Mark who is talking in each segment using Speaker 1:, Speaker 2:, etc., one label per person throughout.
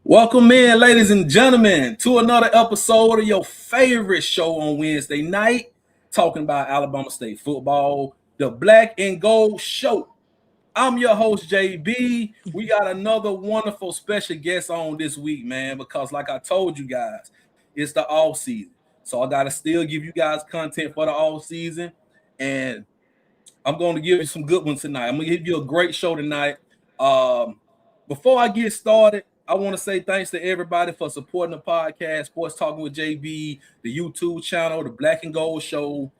Speaker 1: Welcome in, ladies and gentlemen, to another episode of your favorite show on Wednesday night, talking about Alabama State football, the Black and Gold Show. I'm your host, JB. We got another wonderful special guest on this week, man, because like I told you guys, it's the off season. So I got to still give you guys content for the off season, and I'm going to give you some good ones tonight. I'm going to give you a great show tonight. Before I get started, I want to say thanks to everybody for supporting the podcast, Sports Talking with JB, the YouTube channel, the Black and Gold Show,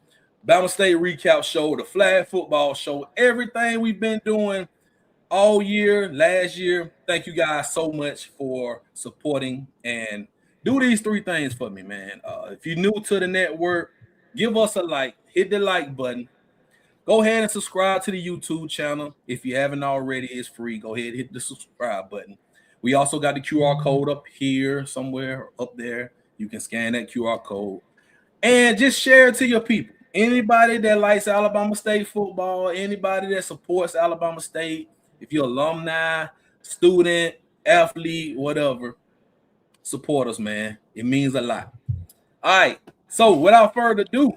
Speaker 1: Bama State Recap Show, the Flag Football Show, everything we've been doing all year, last year. Thank you guys so much for supporting and do these three things for me, man. If you're new to the network, give us a like, hit the like button. Go ahead and subscribe to the YouTube channel. If you haven't already, it's free. Go ahead and hit the subscribe button. We also got the QR code up here somewhere up there. You can scan that QR code and just share it to your people. Anybody that likes Alabama State football, anybody that supports Alabama State, if you're alumni, student, athlete, whatever, support us, man. It means a lot. All right. So without further ado,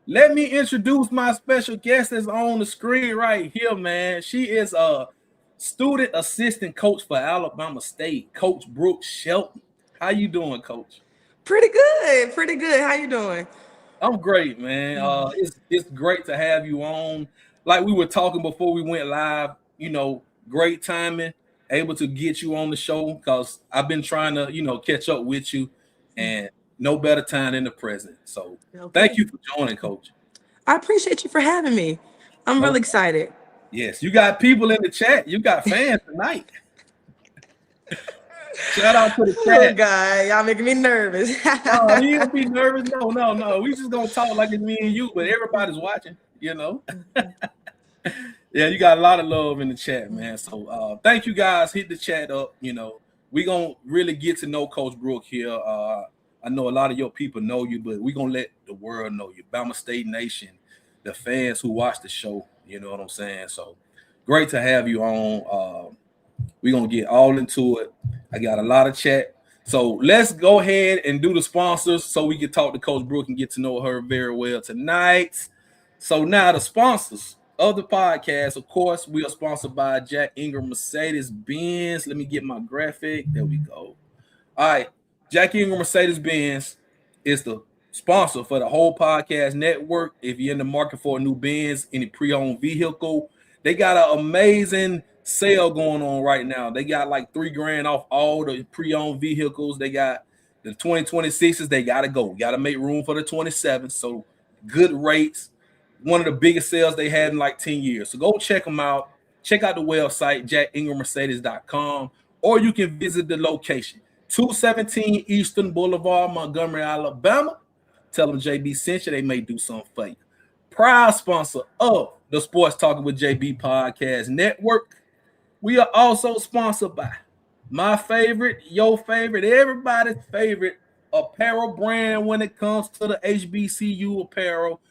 Speaker 1: let me introduce my special guest that's on the screen right here, man. She is a student assistant coach for Alabama State, Coach Brooke Shelton. How you doing, Coach?
Speaker 2: Pretty good. How you doing?
Speaker 1: I'm great, man. It's great to have you on. Like we were talking before we went live, great timing, able to get you on the show because I've been trying to, catch up with you, and no better time than the present. So Thank you for joining, Coach.
Speaker 2: I appreciate you for having me. I'm really excited.
Speaker 1: Yes, you got people in the chat. You got fans tonight. Shout out to the chat.
Speaker 2: Oh, God, y'all making me nervous.
Speaker 1: No, you don't be nervous. No. We just gonna talk like it's me and you, but everybody's watching. Yeah, you got a lot of love in the chat, man. So thank you guys. Hit the chat up. We gonna really get to know Coach Brooke here. I know a lot of your people know you, but we gonna let the world know you. Bama State Nation, the fans who watch the show. You know what I'm saying? So great to have you on. We're going to get all into it. I got a lot of chat. So let's go ahead and do the sponsors so we can talk to Coach Brooke and get to know her very well tonight. So now the sponsors of the podcast, of course, we are sponsored by Jack Ingram Mercedes-Benz. Let me get my graphic. There we go. All right. Jack Ingram Mercedes-Benz is the sponsor for the whole podcast network. If you're in the market for a new Benz, any pre-owned vehicle, they got an amazing sale going on right now. They got like $3,000 off all the pre-owned vehicles. They got the 2026s. They got to go. Got to make room for the 27s. So good rates. One of the biggest sales they had in like 10 years. So go check them out. Check out the website, jackingrammercedes.com, or you can visit the location, 217 Eastern Boulevard, Montgomery, Alabama. Tell them JB sent you. They may do something for you. Proud sponsor of the Sports Talking with JB Podcast Network. We are also sponsored by my favorite, your favorite, everybody's favorite apparel brand when it comes to the HBCU apparel,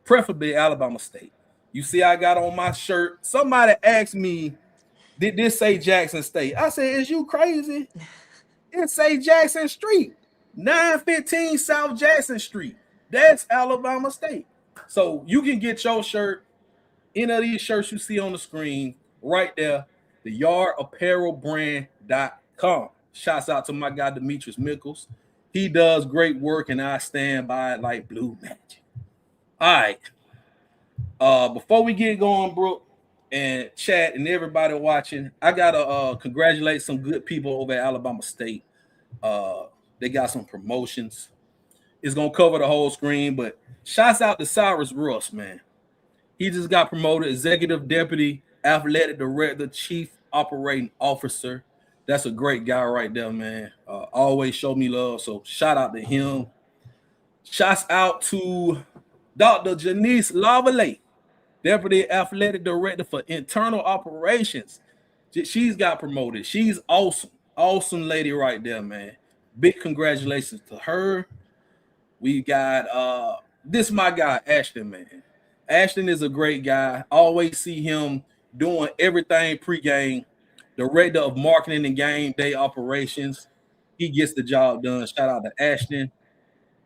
Speaker 1: preferably Alabama State. You see, I got on my shirt. Somebody asked me, did this say Jackson State? I said, is you crazy? It say Jackson Street. 915 South Jackson Street. That's Alabama State. So you can get your shirt, any of these shirts you see on the screen right there, the yardapparelbrand.com. Shouts out to my guy, Demetrius Mickles. He does great work, and I stand by it like blue magic. All right. Before we get going, Brooke, and chat and everybody watching, I got to congratulate some good people over at Alabama State. They got some promotions. is gonna cover the whole screen. But shouts out to Cyrus Russ, man. He just got promoted executive deputy, athletic director, chief operating officer. That's a great guy right there, man. Always show me love. So shout out to him. Shouts out to Dr. Janice Lavallee, deputy athletic director for internal operations. She's got promoted. She's awesome. Awesome lady right there, man. Big congratulations to her. We got this my guy, Ashton, man. Ashton is a great guy. Always see him doing everything pregame. Director of marketing and game day operations. He gets the job done. Shout out to Ashton.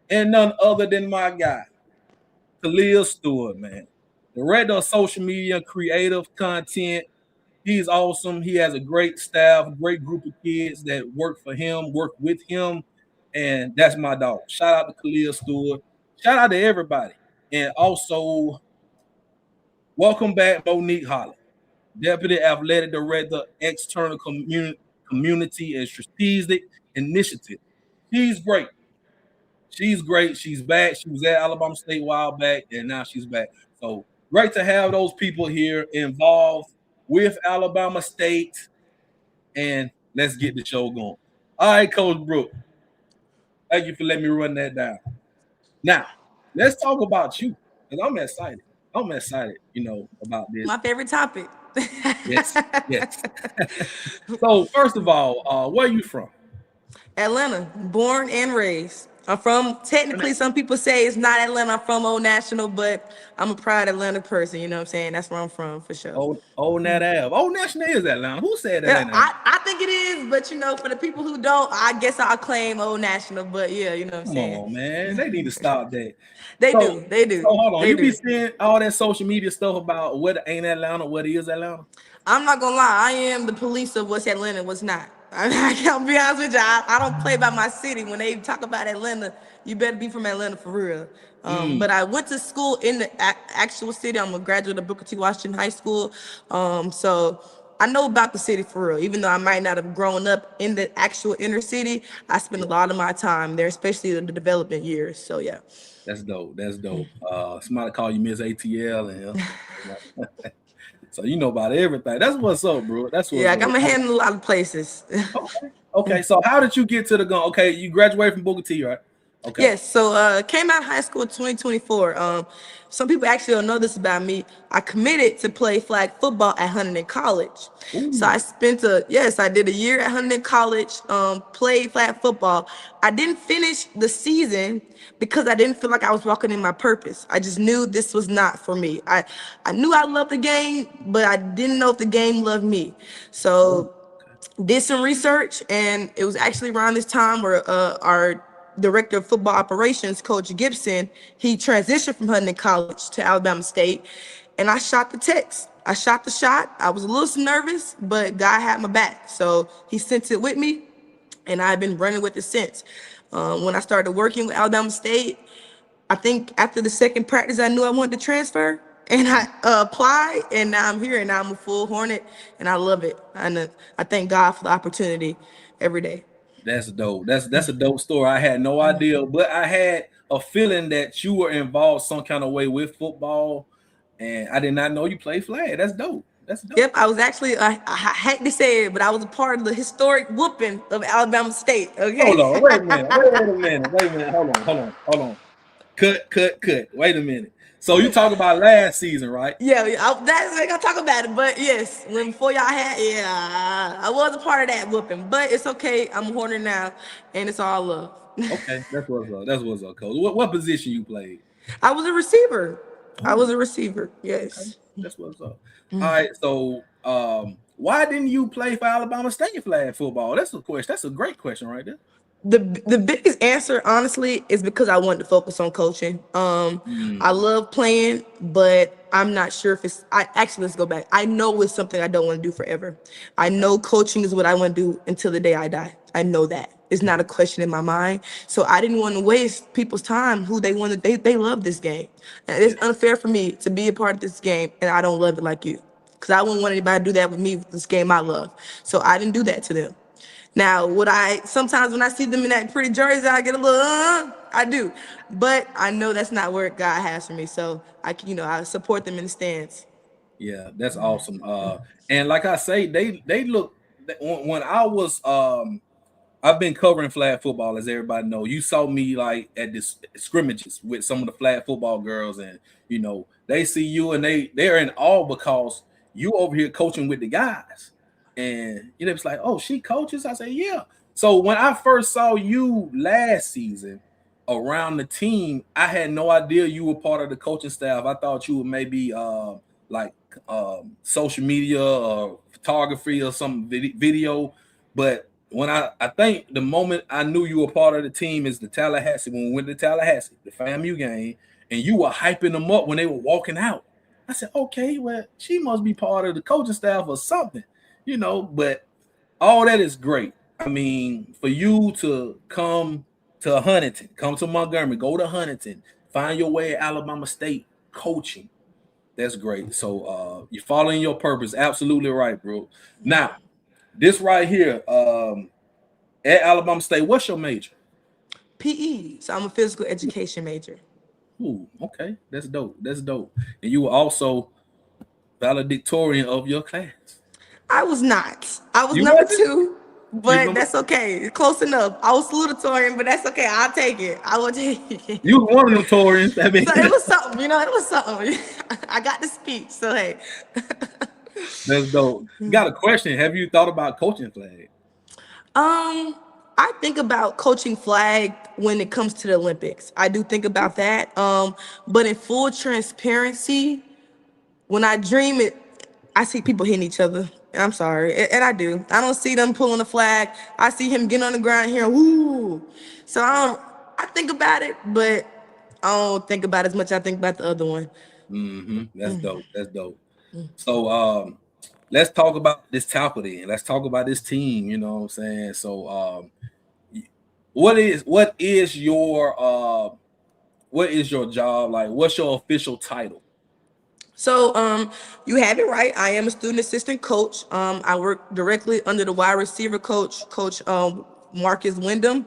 Speaker 1: And none other than my guy, Khalil Stewart, man. Director of social media, creative content. He's awesome. He has a great staff, great group of kids that work for him, work with him. And that's my dog. Shout out to Khalil Stewart. Shout out to everybody. And also, welcome back, Monique Holland, Deputy Athletic Director, External Community and Strategic Initiative. She's great. She's great. She's back. She was at Alabama State a while back, and now she's back. So great to have those people here involved with Alabama State. And let's get the show going. All right, Coach Brooke. Thank you for letting me run that down. Now, let's talk about you, because I'm excited. I'm excited, about this.
Speaker 2: My favorite topic.
Speaker 1: Yes. So, first of all, where are you from?
Speaker 2: Atlanta, born and raised. I'm from, technically, some people say it's not Atlanta. I'm from Old National, but I'm a proud Atlanta person. You know what I'm saying? That's where I'm from, for sure.
Speaker 1: Old Nat Ave. Old National is Atlanta. Who said that?
Speaker 2: I think it is, but, for the people who don't, I guess I'll claim Old National. But, yeah, you know what I'm saying?
Speaker 1: Come on, man. They need to stop that.
Speaker 2: They do.
Speaker 1: So, hold on. You be seeing all that social media stuff about what ain't Atlanta, what is Atlanta?
Speaker 2: I'm not going to lie. I am the police of what's Atlanta and what's not. I can't be honest with you. I don't play by my city. When they talk about Atlanta, you better be from Atlanta for real. But I went to school in the actual city. I'm a graduate of Booker T. Washington High School. So I know about the city for real. Even though I might not have grown up in the actual inner city, I spent a lot of my time there, especially in the development years. So, yeah.
Speaker 1: That's dope. Somebody call you Miss ATL. And so you know about everything. That's what's up, bro. That's what's up.
Speaker 2: I got my hand in a lot of places.
Speaker 1: Okay. So how did you get to the gun? Okay, you graduated from Booker T, right? Okay.
Speaker 2: Yes. So came out of high school in 2024. Some people actually don't know this about me. I committed to play flag football at Huntington College. Ooh. So I spent I did a year at Huntington College, played flag football. I didn't finish the season because I didn't feel like I was walking in my purpose. I just knew this was not for me. I knew I loved the game, but I didn't know if the game loved me. So did some research, and it was actually around this time where our director of football operations, Coach Gibson, he transitioned from Huntington College to Alabama State, and I shot the text. I shot the shot. I was a little nervous, but God had my back. So he sent it with me, and I've been running with it since. When I started working with Alabama State, I think after the second practice, I knew I wanted to transfer, and I applied, and now I'm here, and now I'm a full Hornet, and I love it. And I thank God for the opportunity every day.
Speaker 1: That's dope. That's a dope story. I had no idea, but I had a feeling that you were involved some kind of way with football, and I did not know you played flag. That's dope.
Speaker 2: Yep, I was actually, I hate to say it, but I was a part of the historic whooping of Alabama State. Okay.
Speaker 1: Hold on, wait a minute. Hold on. Cut. Wait a minute. So you talk about last season, right?
Speaker 2: Yeah, that's I gotta talk about it. But yes, before y'all had, I was a part of that whooping. But it's okay. I'm a Hornet now, and it's all love.
Speaker 1: Okay, that's what's up, Coach. What position you played?
Speaker 2: I was a receiver. Yes.
Speaker 1: Okay. That's what's up. All right. So, why didn't you play for Alabama State flag football? That's a question. That's a great question right there.
Speaker 2: The biggest answer, honestly, is because I wanted to focus on coaching. I love playing, but I'm not sure if it's. Let's go back. I know it's something I don't want to do forever. I know coaching is what I want to do until the day I die. I know that. It's not a question in my mind. So I didn't want to waste people's time who they wanted. They love this game. And it's unfair for me to be a part of this game and I don't love it like you. Because I wouldn't want anybody to do that with me with this game I love. So I didn't do that to them. Now, would I sometimes when I see them in that pretty jersey, I get a little, I do, but I know that's not where God has for me. So I support them in the stands.
Speaker 1: Yeah, that's awesome. And like I say, they look when I was I've been covering flag football, as everybody know. You saw me like at this scrimmages with some of the flag football girls, and they see you and they're in awe because you over here coaching with the guys, and it's like, oh, she coaches. I say, yeah. So when I first saw you last season around the team, I had no idea you were part of the coaching staff. I thought you were maybe like social media or photography or some video, but when I think the moment I knew you were part of the team is the Tallahassee, when we went to Tallahassee, the FAMU game, and you were hyping them up when they were walking out. I said, okay, well, she must be part of the coaching staff or something, but all that is great. I mean, for you to come to Huntington, come to Montgomery, go to Huntington, find your way at Alabama State coaching, that's great. So you're following your purpose. Absolutely right, bro. Now, this right here, at Alabama State, what's your major?
Speaker 2: PE. So I'm a physical education major.
Speaker 1: Ooh, okay. That's dope. That's dope. And you were also valedictorian of your class.
Speaker 2: I was not. I was
Speaker 1: You
Speaker 2: number
Speaker 1: wasn't?
Speaker 2: 2, but that's okay. Close enough. I was salutatorian, but that's okay. I'll take it. I will take it.
Speaker 1: You was one of them Torians. I mean,
Speaker 2: So it was something, it was something. I got the speech, so hey.
Speaker 1: that's dope. Got a question. Have you thought about coaching flag?
Speaker 2: I think about coaching flag when it comes to the Olympics. I do think about that. But in full transparency, when I dream it, I see people hitting each other. I'm sorry, and I do. I don't see them pulling the flag. I see him getting on the ground here, woo. So I think about it, but I don't think about it as much as I think about the other one.
Speaker 1: That's dope. That's dope. So let's talk about this tackle then. Let's talk about this team. You know what I'm saying? So what is your job like? What's your official title?
Speaker 2: So you have it right. I am a student assistant coach. I work directly under the wide receiver coach, Coach Marcus Wyndham.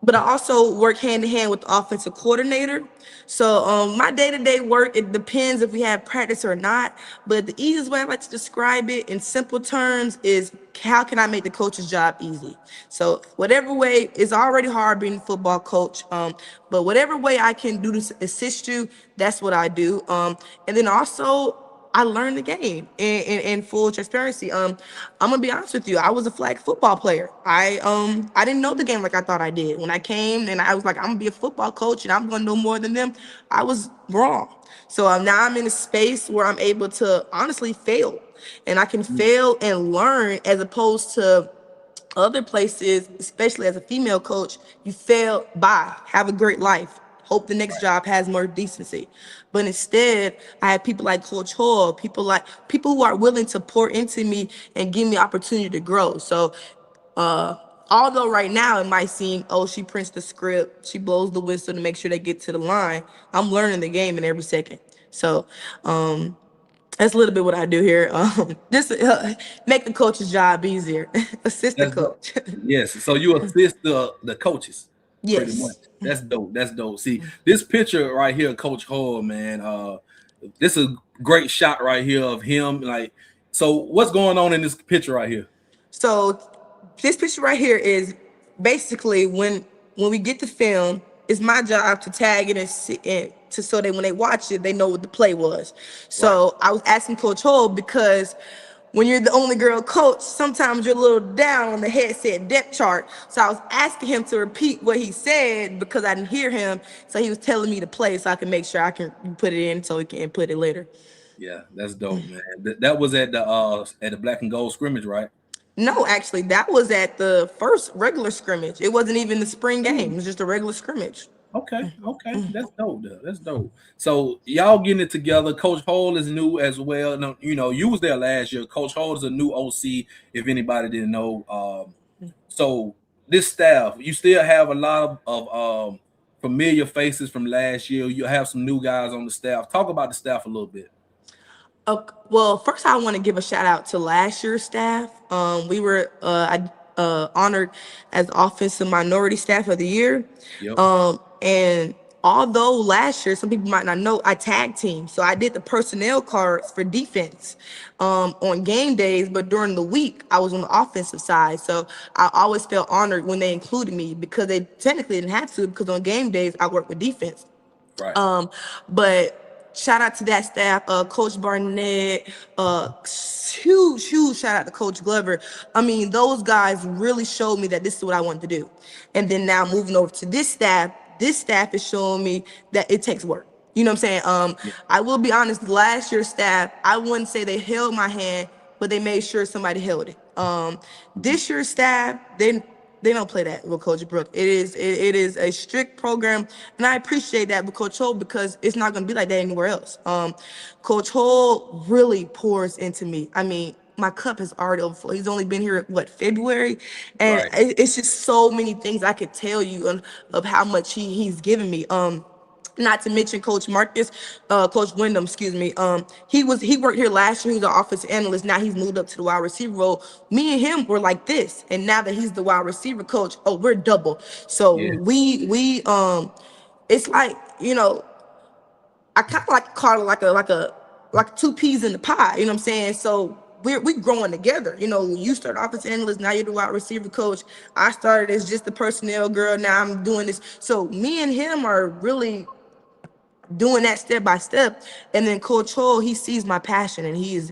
Speaker 2: But I also work hand in hand with the offensive coordinator. So my day-to-day work, it depends if we have practice or not. But the easiest way I like to describe it in simple terms is how can I make the coach's job easy? So whatever way, it's already hard being a football coach. But whatever way I can do to assist you, that's what I do. And then also I learned the game in full transparency. I'm gonna be honest with you. I was a flag football player. I didn't know the game like I thought I did. When I came and I was like, I'm gonna be a football coach and I'm gonna know more than them, I was wrong. So now I'm in a space where I'm able to honestly fail, and I can fail and learn as opposed to other places, especially as a female coach, you fail, bye, have a great life. Hope the next job has more decency. But instead, I have people like Coach Hall, people who are willing to pour into me and give me opportunity to grow. So although right now it might seem, oh, she prints the script, she blows the whistle to make sure they get to the line, I'm learning the game in every second. So that's a little bit what I do here. Just make the coach's job easier. Assist the coach.
Speaker 1: Yes. So you assist the coaches. Pretty much.
Speaker 2: Yes.
Speaker 1: That's dope. That's dope. See, this picture right here, Coach Hall, man. This is a great shot right here of him. Like, so what's going on in this picture right here?
Speaker 2: So this picture right here is basically when we get the film, it's my job to tag it and so that when they watch it, they know what the play was. So I was asking Coach Hall because when you're the only girl coach, sometimes you're a little down on the headset depth chart. So I was asking him to repeat what he said because I didn't hear him. So he was telling me to play so I can make sure I can put it in so he can input it later.
Speaker 1: Yeah, that's dope, man. That was at the black and gold scrimmage, right?
Speaker 2: No, actually, that was at the first regular scrimmage. It wasn't even the spring game. It was just a regular scrimmage.
Speaker 1: Okay, that's dope. That's dope. So y'all getting it together. Coach Hall is new as well. No, you was there last year. Coach Hall is a new OC. If anybody didn't know, so this staff, you still have a lot of familiar faces from last year. You have some new guys on the staff. Talk about the staff a little bit.
Speaker 2: Well, first I want to give a shout out to last year's staff. We were honored as Offensive Minority Staff of the Year.
Speaker 1: Yep.
Speaker 2: And although last year, some people might not know, I tag team. So I did the personnel cards for defense on game days, but during the week, I was on the offensive side. So I always felt honored when they included me because they technically didn't have to, because on game days, I work with defense.
Speaker 1: Right.
Speaker 2: But shout out to that staff, Coach Barnett, huge shout out to Coach Glover. I mean, those guys really showed me that this is what I wanted to do. And then now moving over to this staff is showing me that it takes work. You know what I'm saying?
Speaker 1: Yeah.
Speaker 2: I will be honest, last year's staff, I wouldn't say they held my hand, but they made sure somebody held it. This year's staff, they don't play that with Coach Brooke. It is a strict program, and I appreciate that with Coach Ho because it's not going to be like that anywhere else. Coach Ho really pours into me. I mean, my cup has already overflowed. He's only been here February, and
Speaker 1: Right.
Speaker 2: it's just so many things I could tell you of how much he's given me. Not to mention Coach Marcus, Coach Wyndham, excuse me. He worked here last year. He was an offensive analyst. Now he's moved up to the wide receiver role. Me and him were like this, and now that he's the wide receiver coach, oh, we're double. So
Speaker 1: Yeah.
Speaker 2: it's like, I kind of like call it like two peas in the pie. You know what I'm saying? So we growing together. You start offensive analyst, now you're the wide receiver coach. I started as just the personnel girl. Now I'm doing this. So me and him are really doing that step by step. And then Coach Ho, he sees my passion, and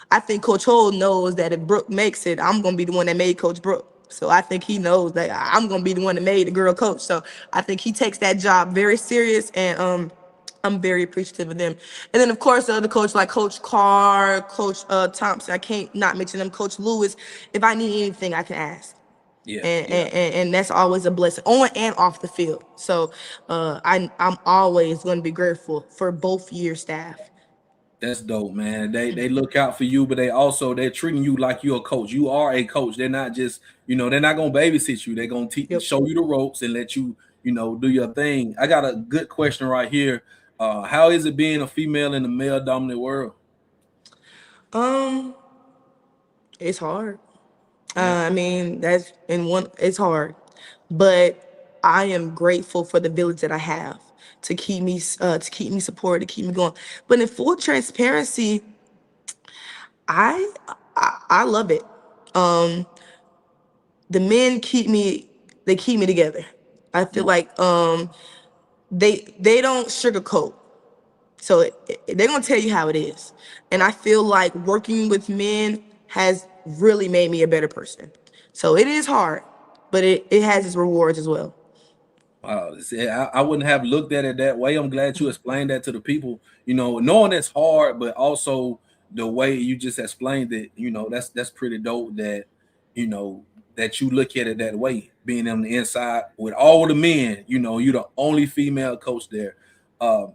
Speaker 2: I think Coach Ho knows that if Brooke makes it, I'm gonna be the one that made Coach Brooke. So I think he knows that I'm gonna be the one that made the girl coach. So I think he takes that job very serious, and I'm very appreciative of them. And then of course the other coach like Coach Carr, Coach Thompson, I can't not mention them, Coach Lewis. If I need anything, I can ask.
Speaker 1: Yeah.
Speaker 2: and,
Speaker 1: Yeah.
Speaker 2: and that's always a blessing on and off the field. So I'm always going to be grateful for both year staff.
Speaker 1: That's dope, man. They look out for you, but they're treating you like you're a coach. You are a coach. They're not just, they're not gonna babysit you. They're gonna
Speaker 2: Yep.
Speaker 1: show you the ropes and let you, do your thing. I got a good question right here. How is it being a female in the male dominant world?
Speaker 2: Um, it's hard.
Speaker 1: Yeah.
Speaker 2: I mean, it's hard, but I am grateful for the village that I have to keep me supported, to keep me going. But in full transparency, I I love it. Um, the men they keep me together. I feel
Speaker 1: Yeah.
Speaker 2: like they don't sugarcoat. So they're gonna tell you how it is. And I
Speaker 1: Right.
Speaker 2: feel like working with men has really made me a better person. So it is hard, but it has its rewards as well.
Speaker 1: Wow, see, I wouldn't have looked at it that way. I'm glad you explained that to the people. Knowing it's hard, but also the way you just explained it. That's pretty dope. You know that you look at it that way, being on the inside with all the men. You're the only female coach there. Um,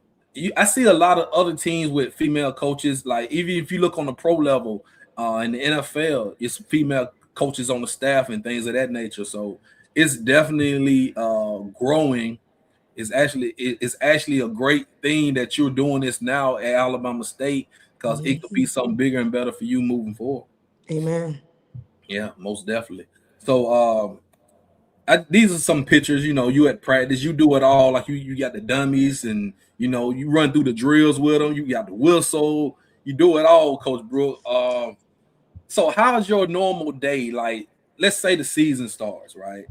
Speaker 1: I see a lot of other teams with female coaches. Like even if you look on the pro level in the NFL, it's female coaches on the staff and things of that nature. So it's definitely growing. It's actually a great thing that you're doing this now at Alabama State because it could be something bigger and better for you moving forward.
Speaker 2: Amen.
Speaker 1: Yeah, most definitely. So these are some pictures. You at practice, you do it all. Like you got the dummies, and you run through the drills with them. You got the whistle. You do it all, Coach Brooke. So how's your normal day? Like, let's say the season starts, right?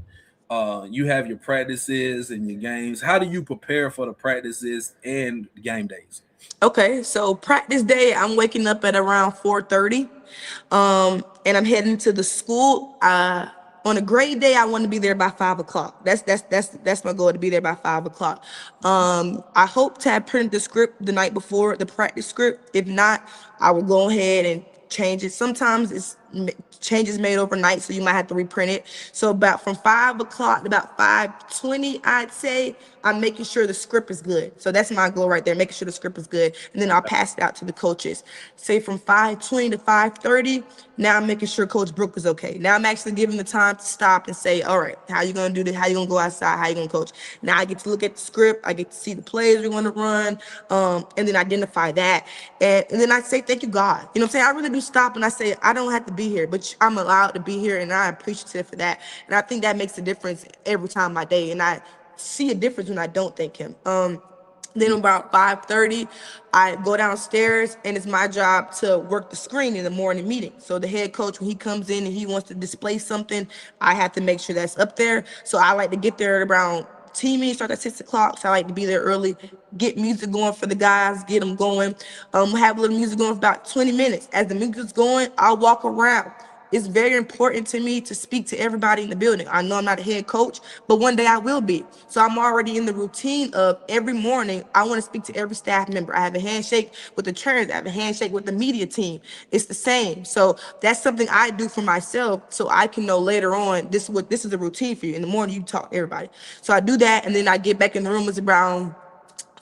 Speaker 1: You have your practices and your games. How do you prepare for the practices and game days?
Speaker 2: Okay, so practice day, I'm waking up at around 4:30, and I'm heading to the school. On a great day, I want to be there by 5 o'clock. That's my goal, to be there by 5 o'clock. I hope to have printed the script the night before, the practice script. If not, I will go ahead and change it. Sometimes it's changes made overnight, so you might have to reprint it. So about from 5 o'clock to about 5:20, I'd say, I'm making sure the script is good. So that's my goal right there, making sure the script is good. And then I'll pass it out to the coaches. Say from 5:20 to 5:30, now I'm making sure Coach Brooke is okay. Now I'm actually giving the time to stop and say, all right, how you gonna do this? How you gonna go outside? How you gonna coach? Now I get to look at the script. I get to see the plays we're gonna run, and then identify that. And then I say, thank you, God. You know what I'm saying? I really do stop and I say, I don't have to be here, but I'm allowed to be here, and I'm appreciative for that. And I think that makes a difference every time my day. And I see a difference when I don't thank him. Then about 5:30, I go downstairs, and it's my job to work the screen in the morning meeting. So the head coach, when he comes in and he wants to display something, I have to make sure that's up there. So I like to get there around team meeting starts at 6 o'clock, so I like to be there early, get music going for the guys, get them going. Have a little music going for about 20 minutes. As the music's going, I'll walk around. It's very important to me to speak to everybody in the building. I know I'm not a head coach, but one day I will be. So I'm already in the routine of every morning, I want to speak to every staff member. I have a handshake with the trainers. I have a handshake with the media team. It's the same. So that's something I do for myself, so I can know later on, this is a routine for you. In the morning, you talk to everybody. So I do that, and then I get back in the room. It's around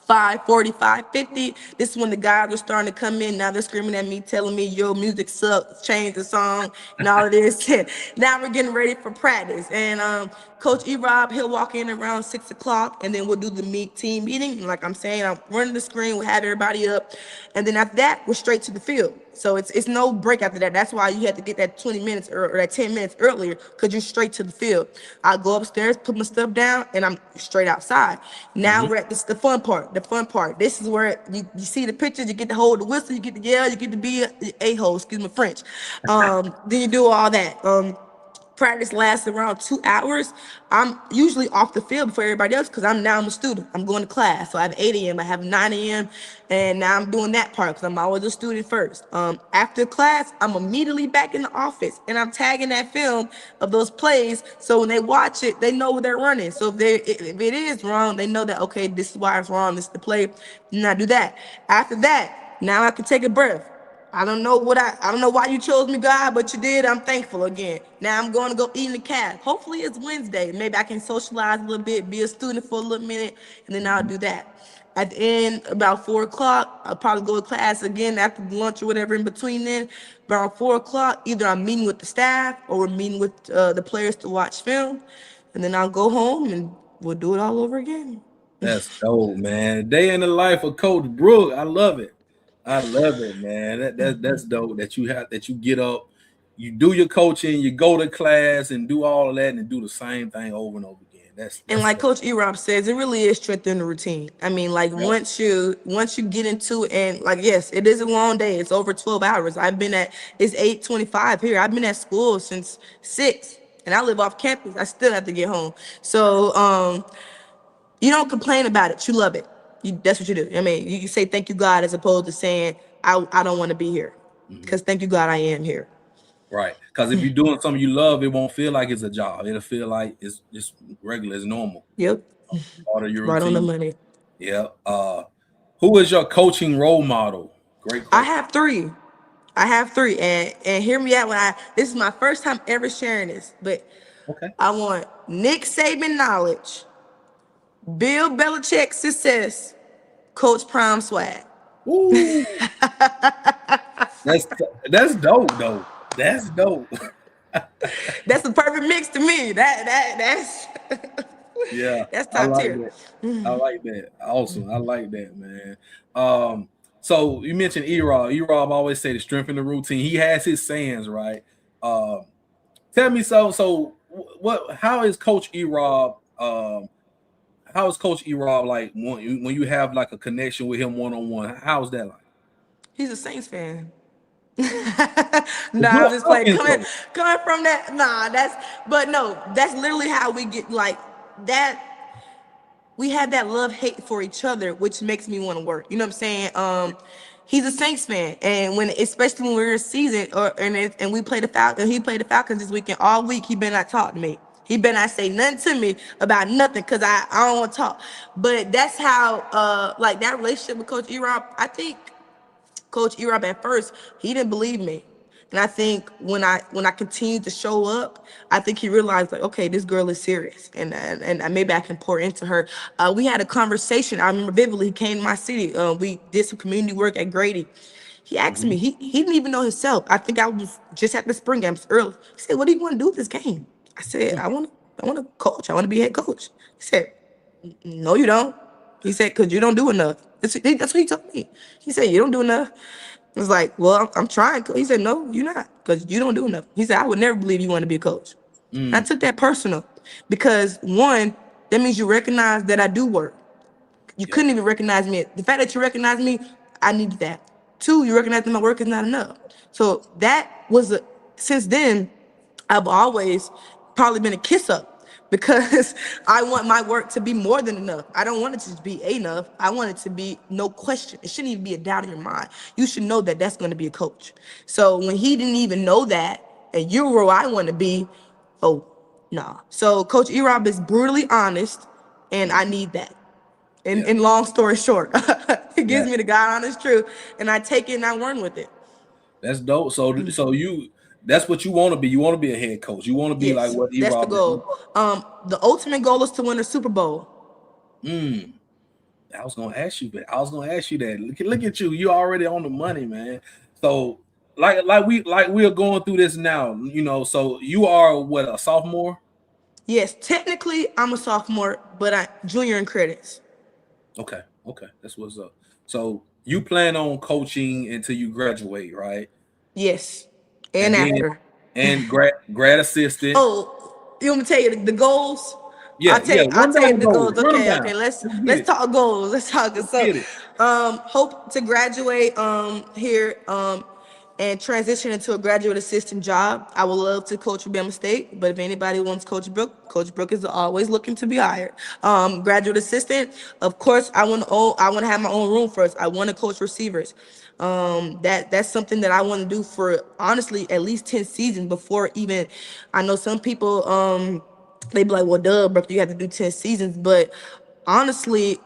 Speaker 2: 5:40, 5:50. This is when the guys are starting to come in. Now they're screaming at me, telling me your music sucks, change the song, and all of this. Now we're getting ready for practice. And Coach E-Rob, he'll walk in around 6 o'clock, and then we'll do the team meeting. And like I'm saying, I'm running the screen, we'll have everybody up. And then after that, we're straight to the field. So it's no break after that. That's why you have to get that 20 minutes or that 10 minutes earlier, because you're straight to the field. I go upstairs, put my stuff down, and I'm straight outside. Now we're at the fun part. The fun part. This is where you see the pictures, you get to hold the whistle, you get to yell, you get to be a-hole, excuse my French. Then you do all that. Practice lasts around 2 hours. I'm usually off the field before everybody else, because I'm a student. I'm going to class. So I have 8 a.m., I have 9 a.m., and now I'm doing that part because I'm always a student first. After class, I'm immediately back in the office, and I'm tagging that film of those plays, so when they watch it, they know what they're running. So if it is wrong, they know that, okay, this is why it's wrong, this is the play, and I do that. After that, now I can take a breath. I don't know why you chose me, God, but you did. I'm thankful again. Now I'm going to go eat in the cab. Hopefully it's Wednesday. Maybe I can socialize a little bit, be a student for a little minute, and then I'll do that. At the end, about 4 o'clock, I'll probably go to class again after lunch or whatever in between then. Around 4 o'clock, either I'm meeting with the staff or we're meeting with the players to watch film, and then I'll go home and we'll do it all over again.
Speaker 1: That's dope, man. Day in the life of Coach Brooke. I love it. I love it, man. That's dope that you get up, you do your coaching, you go to class and do all of that and do the same thing over and over again. That's
Speaker 2: And like
Speaker 1: dope.
Speaker 2: Coach E-Rob says, it really is strengthening the routine. I mean, like
Speaker 1: Yep.
Speaker 2: once you get into it, and like, yes, it is a long day. It's over 12 hours. It's 8:25 here. I've been at school since 6, and I live off campus. I still have to get home. So you don't complain about it. You love it. That's what you do. I mean, you say thank you, God, as opposed to saying I don't want to be here, because thank you, God, I am here.
Speaker 1: Right. Because if you're doing something you love, it won't feel like it's a job. It'll feel like it's just regular, it's normal.
Speaker 2: Yep,
Speaker 1: Part of your
Speaker 2: right on the
Speaker 1: routine.
Speaker 2: money.
Speaker 1: Yeah. Who is your coaching role model? Great
Speaker 2: I
Speaker 1: question.
Speaker 2: have three. And hear me out this is my first time ever sharing this, but
Speaker 1: Okay.
Speaker 2: I want Nick Saban knowledge, Bill Belichick success, Coach Prime swag.
Speaker 1: Ooh. That's dope though. That's dope.
Speaker 2: That's the perfect mix to me. That's
Speaker 1: Yeah,
Speaker 2: that's
Speaker 1: I
Speaker 2: top
Speaker 1: like
Speaker 2: tier.
Speaker 1: that. I like that. Awesome. I like that, man. So you mentioned E-Rob. E-Rob always say to strengthen the routine. He has his sayings, right? Tell me so what how is Coach E-Rob how is Coach E-Rob like when you have like a connection with him one-on-one? How is that like?
Speaker 2: He's a Saints fan.
Speaker 1: But
Speaker 2: Nah,
Speaker 1: you're
Speaker 2: I'm
Speaker 1: a
Speaker 2: just playing.
Speaker 1: Falcons
Speaker 2: Coming
Speaker 1: though.
Speaker 2: coming from that. Nah, but no, that's literally how we get like that. We have that love hate for each other, which makes me want to work. You know what I'm saying? He's a Saints fan, and especially when we're in season and we play the Falcons, he played the Falcons this weekend. All week he better not talk to me. He better not say nothing to me about nothing, because I don't want to talk. But that's how like that relationship with Coach E-Rob. I think Coach E-Rob at first, he didn't believe me. And I think when I continued to show up, I think he realized like, okay, this girl is serious, and maybe I can pour into her. We had a conversation. I remember vividly. He came to my city. We did some community work at Grady. He asked me. He didn't even know himself. I think I was just at the spring games early. He said, "What do you want to do with this game?" I said, I want to coach. I want to be head coach." He said, "No, you don't." He said, "Cause you don't do enough." That's what he told me. He said, "You don't do enough." I was like, "Well, I'm trying." He said, "No, you're not, because you don't do enough." He said, "I would never believe you want to be a coach." And I took that personal because, one, that means you recognize that I do work. You
Speaker 1: Yeah.
Speaker 2: couldn't even recognize me. The fact that you recognize me, I needed that. Two, you recognize that my work is not enough. So that was since then, I've always probably been a kiss up because I want my work to be more than enough. I don't want it to just be enough. I want it to be no question. It shouldn't even be a doubt in your mind. You should know that that's going to be a coach. So when he didn't even know that, and you were where I want to be, oh, nah. So Coach E-Rob is brutally honest, and I need that.
Speaker 1: Yeah.
Speaker 2: In long story short, it
Speaker 1: Yeah.
Speaker 2: gives me the God honest truth, and I take it and I run with it.
Speaker 1: That's dope. So that's what you want to be. You want to be a head coach. You want to be like
Speaker 2: Yes,
Speaker 1: what
Speaker 2: that's the
Speaker 1: E-Rob is.
Speaker 2: goal. The ultimate goal is to win a Super Bowl.
Speaker 1: Mm. I was gonna ask you that. I was gonna ask you that. Look at you. You already on the money, man. So like we're going through this now. So you are what, a sophomore?
Speaker 2: Yes, technically I'm a sophomore, but I junior in credits.
Speaker 1: Okay. Okay. That's what's up. So you plan on coaching until you graduate, right?
Speaker 2: Yes, and
Speaker 1: And then
Speaker 2: after.
Speaker 1: grad assistant.
Speaker 2: Oh, you want me to tell you the goals?
Speaker 1: Yeah, yeah.
Speaker 2: I'll
Speaker 1: Run
Speaker 2: tell
Speaker 1: down
Speaker 2: you
Speaker 1: the
Speaker 2: the
Speaker 1: goals.
Speaker 2: goals.
Speaker 1: Run them
Speaker 2: Okay,
Speaker 1: down.
Speaker 2: okay. Let's
Speaker 1: Let's get
Speaker 2: let's
Speaker 1: it.
Speaker 2: talk goals. Let's talk.
Speaker 1: Let's
Speaker 2: So,
Speaker 1: get it.
Speaker 2: hope to graduate here and transition into a graduate assistant job. I would love to coach for Bama State, but if anybody wants Coach Brooke is always looking to be hired. Graduate assistant, of course, I want to have my own room first. I want to coach receivers. That's something that I want to do for honestly at least 10 seasons before even. I know some people they be like, well, duh, bro, you have to do 10 seasons, but honestly,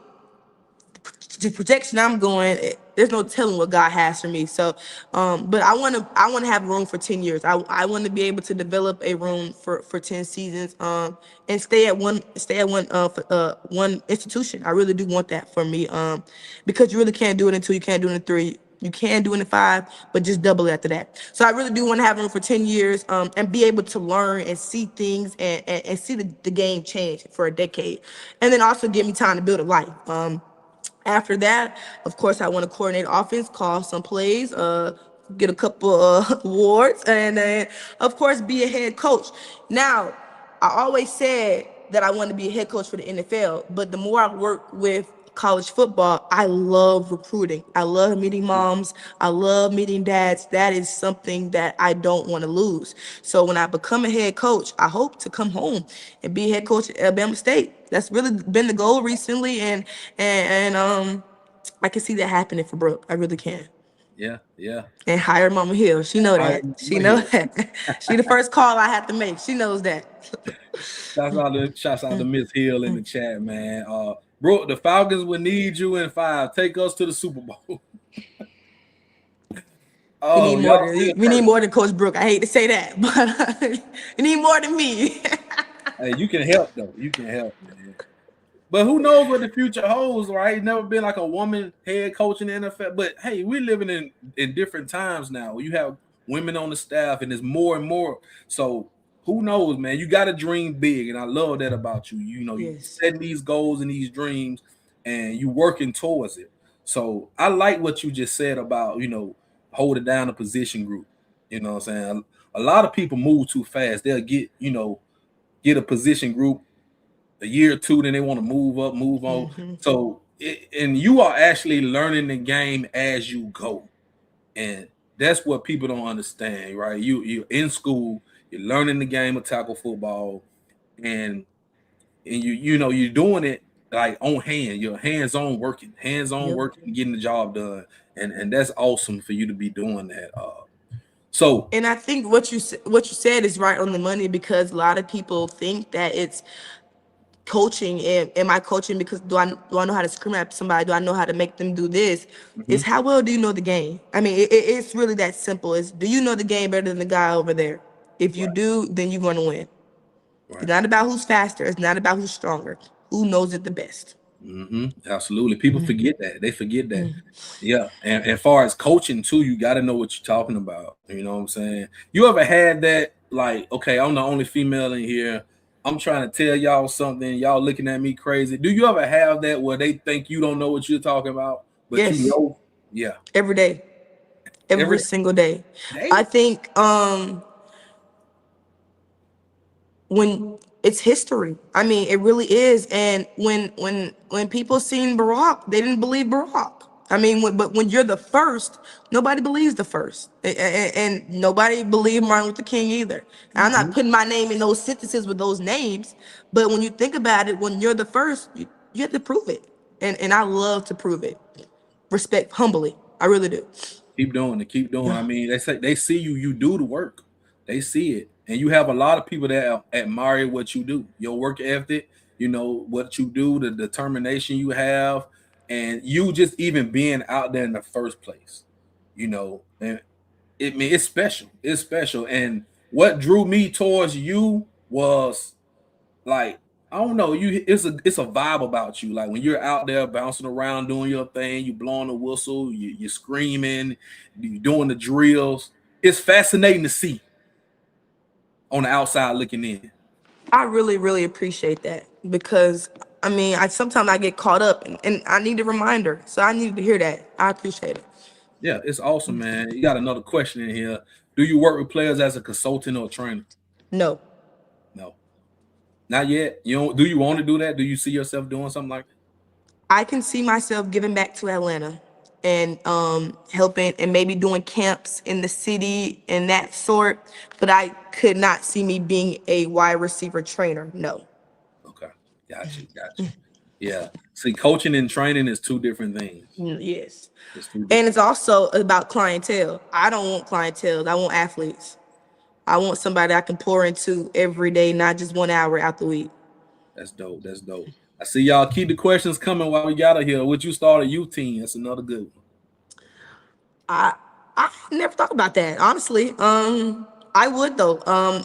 Speaker 2: the projection I'm going, there's no telling what God has for me. So, but I want to have room for 10 years. I want to be able to develop a room for 10 seasons, and one institution. I really do want that for me, because you really can't do it until you can't do it in 3. You can do it in 5, but just double it after that. So I really do want to have room for 10 years, and be able to learn and see things and see the game change for a decade. And then also give me time to build a life. After that, of course, I want to coordinate offense, call some plays, get a couple awards, and then, of course, be a head coach. Now, I always said that I want to be a head coach for the NFL, but the more I work with college football, I love recruiting. I love meeting moms. I love meeting dads. That is something that I don't want to lose. So when I become a head coach, I hope to come home and be a head coach at Alabama State. That's really been the goal recently, and I can see that happening for Brooke. I really can.
Speaker 1: Yeah, yeah.
Speaker 2: And hire Mama Hill. She know
Speaker 1: I
Speaker 2: that.
Speaker 1: am
Speaker 2: She know
Speaker 1: here.
Speaker 2: that. She the first call I have to make. She knows that.
Speaker 1: Shouts out to Miss Hill in the chat, man. Bro, the Falcons will need you in 5. Take us to the Super Bowl. Oh, y'all still
Speaker 2: We need
Speaker 1: hurt.
Speaker 2: more than Coach Brooke. I hate to say that, but you need more than me.
Speaker 1: Hey, you can help though. You can help, man. But who knows what the future holds, right? Never been like a woman head coach in the NFL. But hey, we're living in different times now. You have women on the staff, and there's more and more. So who knows, man? You got to dream big, and I love that about you. You
Speaker 2: Yes.
Speaker 1: setting these goals and these dreams, and you working towards it. So I like what you just said about holding down a position group. You know what I'm saying? A lot of people move too fast. They'll get a position group a year or two, then they want to move up, move on. So, and you are actually learning the game as you go, and that's what people don't understand, right? You're in school, you're learning the game of tackle football, and you're doing it like on hand. You're hands on
Speaker 2: Yep.
Speaker 1: working, getting the job done, and that's awesome for you to be doing that. So
Speaker 2: And I think what you said is right on the money, because a lot of people think that it's coaching, am I coaching because do I know how to scream at somebody? Do I know how to make them do this?
Speaker 1: Hmm.
Speaker 2: It's how well do you know the game? I mean, it's really that simple. It's, do you know the game better than the guy over there? If you
Speaker 1: Right,
Speaker 2: do, then you're going to win. It's
Speaker 1: right.
Speaker 2: not about who's faster. It's not about who's stronger. Who knows it the best?
Speaker 1: Absolutely. People forget that. They forget that. Yeah. And as far as coaching too, you got to know what you're talking about. You know what I'm saying? You ever had that, like, okay, I'm the only female in here. I'm trying to tell y'all something. Y'all looking at me crazy. Do you ever have that where they think you don't know what you're talking about, but you
Speaker 2: Yes,
Speaker 1: know? Yeah.
Speaker 2: every day,
Speaker 1: Every
Speaker 2: every single day. I
Speaker 1: day.
Speaker 2: think when it's history. I mean, it really is. And when people seen Barack, they didn't believe Barack. I mean, but when you're the first, nobody believes the first, and nobody believed Martin Luther King either. And I'm not
Speaker 1: Hmm.
Speaker 2: putting my name in those sentences with those names, but when you think about it, when you're the first, you have to prove it, and I love to prove it, respect humbly. I really do.
Speaker 1: Keep doing it. Keep doing. I mean, they say they see you. You do the work. They see it, and you have a lot of people that admire what you do. Your work ethic. You know what you do, the determination you have, and you just even being out there in the first place. You know, and it mean it's special. It's special. And what drew me towards you was like, I don't know, you it's a vibe about you. Like when you're out there bouncing around doing your thing, you blowing the whistle, you're screaming, you doing the drills. It's fascinating to see on the outside looking in.
Speaker 2: I really, really appreciate that because I mean, I sometimes I get caught up and I need a reminder. So I needed to hear that. I appreciate it.
Speaker 1: Yeah, it's awesome, man. You got another question in here. Do you work with players as a consultant or a trainer?
Speaker 2: No,
Speaker 1: No, not yet. You don't. Do you want to do that? Do you see yourself doing something like that?
Speaker 2: I can see myself giving back to Atlanta and helping and maybe doing camps in the city and that sort, but I could not see me being a wide receiver trainer. No.
Speaker 1: Okay, got you, got you. Yeah. See, coaching and training is two different things.
Speaker 2: Yes.
Speaker 1: It's two
Speaker 2: And
Speaker 1: different.
Speaker 2: it's also about clientele. I don't want clientele. I want athletes. I want somebody I can pour into every day, not just 1 hour out the week.
Speaker 1: That's dope. That's dope. I see y'all keep the questions coming while we got her here. Would you start a U team? That's another good one.
Speaker 2: I I never thought about that, honestly. I would though. I'm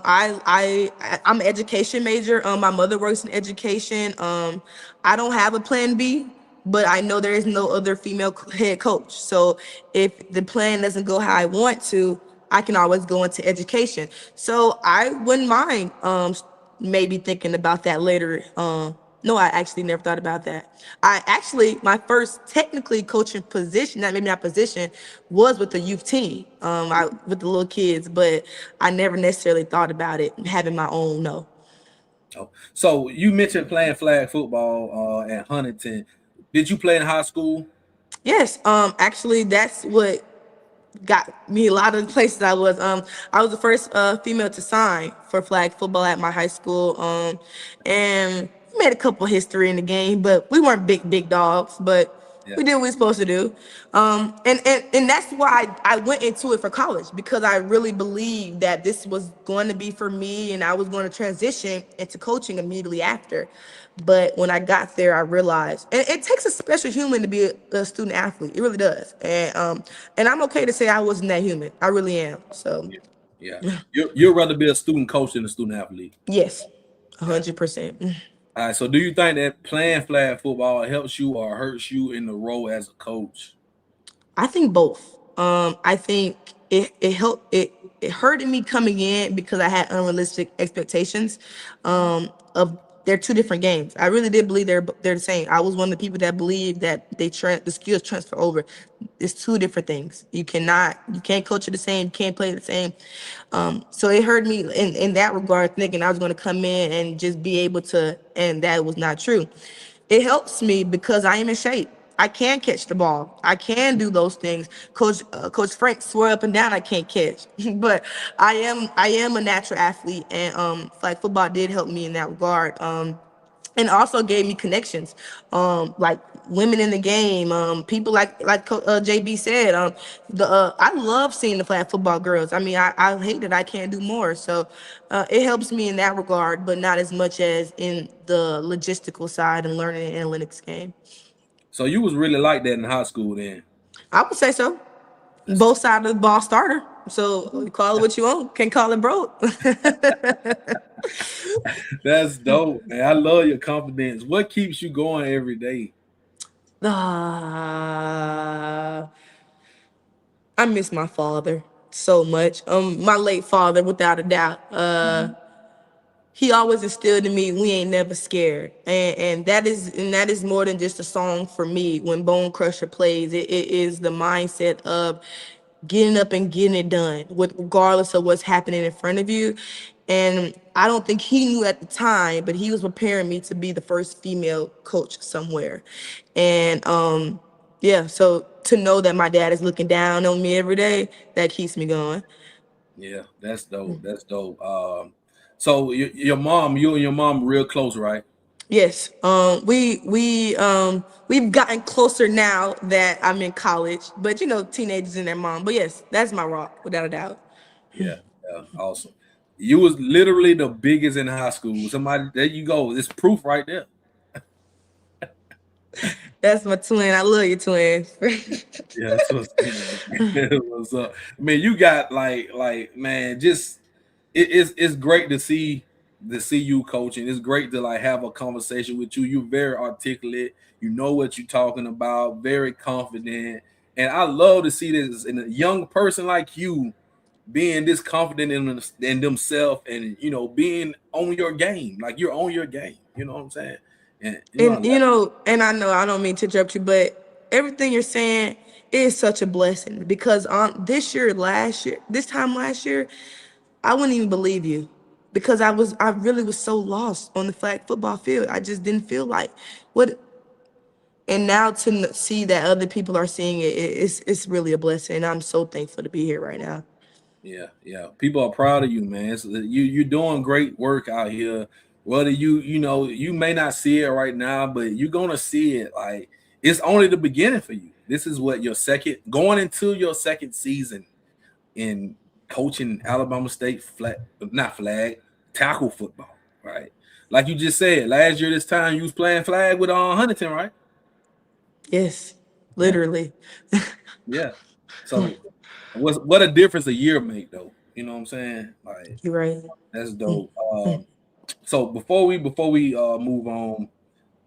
Speaker 2: an education major. My mother works in education. I don't have a plan B, but I know there is no other female head coach. So if the plan doesn't go how I want to, I can always go into education. So I wouldn't mind maybe thinking about that later. No, I actually never thought about that. I actually, my first technically coaching position, not maybe not position, was with the youth team, with the little kids, but I never necessarily thought about it having my own. No.
Speaker 1: Oh, so you mentioned playing flag football at Huntington. Did you play in high school?
Speaker 2: Yes, actually, that's what got me a lot of the places I was. I was the first female to sign for flag football at my high school. And we made a couple history in the game, but we weren't big dogs. But
Speaker 1: Yeah.
Speaker 2: we did what we were supposed to do. And that's why I went into it for college because I really believed that this was going to be for me, and I was going to transition into coaching immediately after. But when I got there, I realized, and it takes a special human to be a student athlete. It really does. And I'm okay to say I wasn't that human. I really am. So
Speaker 1: Yeah. Yeah. You'd rather be a student coach than a student athlete.
Speaker 2: yes,
Speaker 1: Gotcha.
Speaker 2: 100%.
Speaker 1: All right. So do you think that playing flag football helps you or hurts you in the role as a coach?
Speaker 2: I think both. I think it helped it hurted me coming in because I had unrealistic expectations of they're two different games. I really did believe they're the same. I was one of the people that believed that the skills transfer over. It's two different things. You can't coach it the same, you can't play the same. So it hurt me in that regard, thinking I was going to come in and just be able to, and that was not true. It helps me because I am in shape. I can catch the ball. I can do those things. Coach Frank swear up and down I can't catch, but I am a natural athlete, and flag football did help me in that regard. and also gave me connections, like women in the game, people JB said, I love seeing the flag football girls. I mean, I hate that I can't do more, so it helps me in that regard, but not as much as in the logistical side and learning and analytics game.
Speaker 1: So you was really like that in high school then.
Speaker 2: I would say so.
Speaker 1: That's
Speaker 2: Both sides of the ball starter, so call it what you want, can't call it broke.
Speaker 1: that's dope, man. I love your confidence. What keeps you going every day?
Speaker 2: Ah, I miss my father so much. My late father, without a doubt. He always instilled in me, we ain't never scared, and that is more than just a song for me. When Bone Crusher plays, it is the mindset of getting up and getting it done, with regardless of what's happening in front of you. And I don't think he knew at the time, but he was preparing me to be the first female coach somewhere. And yeah, so to know that my dad is looking down on me every day, that keeps me going.
Speaker 1: Yeah, that's dope. That's dope. So your mom, you and your mom real close, right?
Speaker 2: Yes. We've gotten closer now that I'm in college, but you know, teenagers and their mom. But yes, that's my rock, without a doubt.
Speaker 1: Yeah, yeah, awesome. You was literally the biggest in high school. Somebody, there you go. It's proof right there.
Speaker 2: That's my twin. I love you, twin.
Speaker 1: Yeah, that's what's up. What's up? I mean, you got man, just it's great to see you coaching. It's great to like have a conversation with you. You're very articulate. You know what you're talking about. Very confident, and I love to see this in a young person like you being this confident in themselves, and you know being on your game. Like you're on your game. You know what I'm saying? And you know,
Speaker 2: And you know, and I know I don't mean to interrupt you, but everything you're saying is such a blessing, because on this time last year, I wouldn't even believe you, because I really was so lost on the flag football field. I just didn't feel like what. And now to see that other people are seeing it, it's really a blessing. I'm so thankful to be here right now.
Speaker 1: yeah, yeah. People are proud of you, man. So you're doing great work out here. Whether you know you may not see it right now, but you're gonna see it. Like it's only the beginning for you. This is what your second going into your second season in coaching Alabama State not flag tackle football, right? Like you just said, last year this time you was playing flag with Huntington, right?
Speaker 2: Yes,
Speaker 1: Yeah,
Speaker 2: literally.
Speaker 1: yeah. So what a difference a year make though. You know what I'm saying? Like
Speaker 2: You're right.
Speaker 1: that's dope. So before we move on,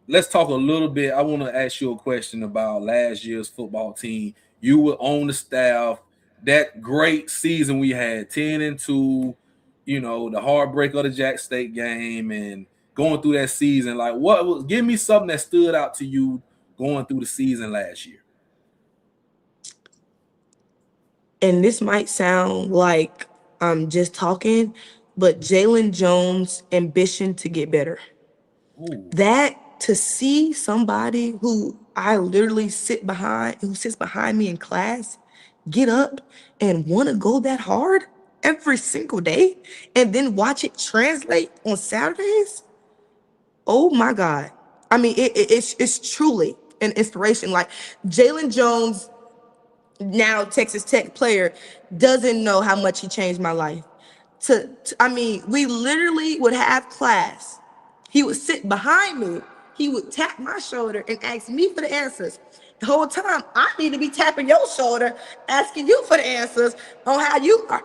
Speaker 1: let's talk a little bit. I want to ask you a question about last year's football team. You were on the staff. That great season we had, 10-2. You know the heartbreak of the Jack State game and going through that season. Like, what was? Give me something that stood out to you going through the season last year.
Speaker 2: And this might sound like I'm just talking, but Jalen Jones' ambition to get better.
Speaker 1: Ooh,
Speaker 2: That, to see somebody who I literally who sits behind me in class, get up and want to go that hard every single day, and then watch it translate on Saturdays. Oh my God. I mean, it's truly an inspiration. Like Jalen Jones, now Texas Tech player, doesn't know how much he changed my life. I mean, we literally would have class. He would sit behind me. He would tap my shoulder and ask me for the answers. The whole time, I need to be tapping your shoulder, asking you for the answers on how you are.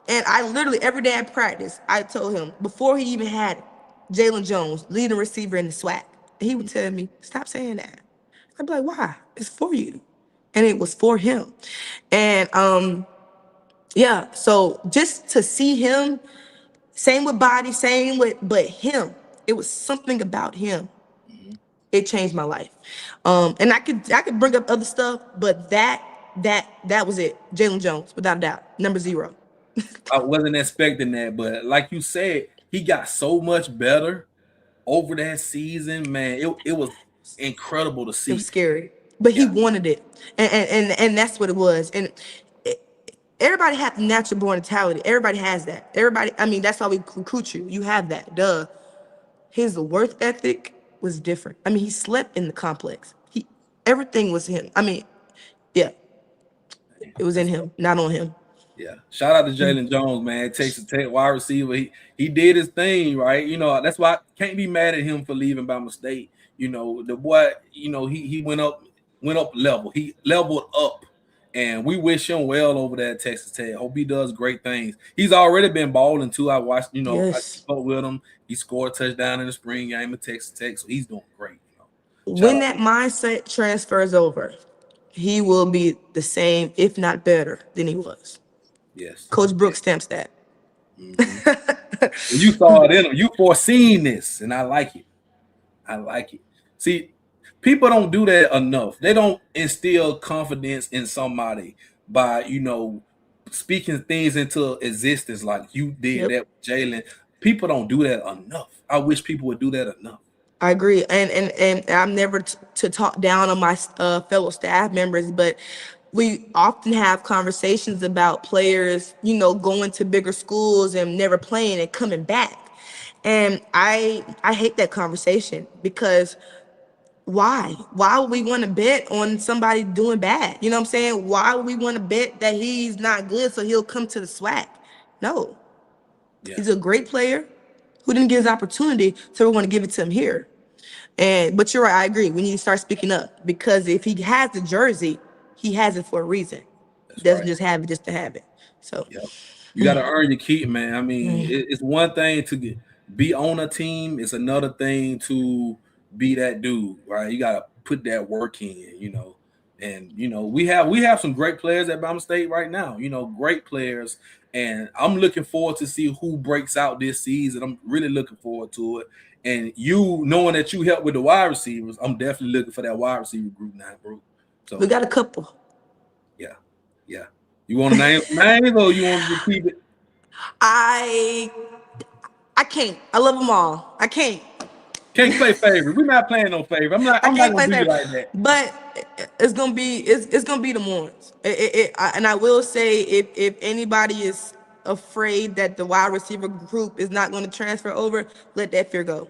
Speaker 2: And I literally, every day at practice, I told him, before he even had it, Jalen Jones, leading receiver in the SWAC. And he would tell me, stop saying that. I'd be like, why? It's for you. And it was for him. And yeah, so just to see him, same with body, but him, it was something about him. It changed my life. And I could bring up other stuff, but that was it. Jalen Jones, without a doubt, number 0.
Speaker 1: I wasn't expecting that, but like you said, he got so much better over that season, man. It was incredible to
Speaker 2: It was
Speaker 1: see.
Speaker 2: scary, but he
Speaker 1: Yeah,
Speaker 2: wanted it, and that's what it was. And it, everybody has natural born mentality. Everybody has that. Everybody. I mean, that's why we recruit you. You have that. Duh. his work ethic was different. I mean, he slept in the complex. Everything was him. I mean, yeah, it was in him, not on him.
Speaker 1: Yeah. Shout out to Jalen Jones, man. Texas Tech wide receiver. He did his thing, right? That's why I can't be mad at him for leaving Bama State. The boy, he went up level. He leveled up. And we wish him well over there at Texas Tech. Hope he does great things. He's already been balling too. I watched, I
Speaker 2: Yes.
Speaker 1: spoke with him. He scored a touchdown in the spring game at Texas Tech, so he's doing great.
Speaker 2: When that mindset transfers over, he will be the same, if not better, than he was.
Speaker 1: Yes.
Speaker 2: Coach Brooke stamps that.
Speaker 1: You saw it in him. You foreseen this, and I like it. I like it. See, people don't do that enough. They don't instill confidence in somebody by, speaking things into existence like you did that with Jalen. People don't do that enough. I wish people would do that enough.
Speaker 2: I agree, and I'm never to talk down on my fellow staff members, but we often have conversations about players, going to bigger schools and never playing and coming back, and I hate that conversation because why would we want to bet on somebody doing bad? You know what I'm saying? Why would we want to bet that he's not good so he'll come to the SWAC? No, he's a great player who didn't get his opportunity, so we want to give it to him here. But you're right, I agree. We need to start speaking up because if he has the jersey, he has it for a reason. He doesn't just have it just to have it. So
Speaker 1: you got to earn your keep, man. I mean, it's one thing to be on a team. It's another thing to be that dude, right? You got to put that work in, And we have some great players at Bama State right now. Great players. And I'm looking forward to see who breaks out this season. I'm really looking forward to it. And knowing that you help with the wide receivers, I'm definitely looking for that wide receiver group now, bro. So
Speaker 2: we got a couple.
Speaker 1: Yeah. You want to name names or you want to keep it?
Speaker 2: I can't. I love them all. I can't.
Speaker 1: Can't play favorite. We're not playing no favorite. I'm not gonna do you like that.
Speaker 2: But it's gonna be the ones. And I will say if anybody is afraid that the wide receiver group is not going to transfer over, let that fear go.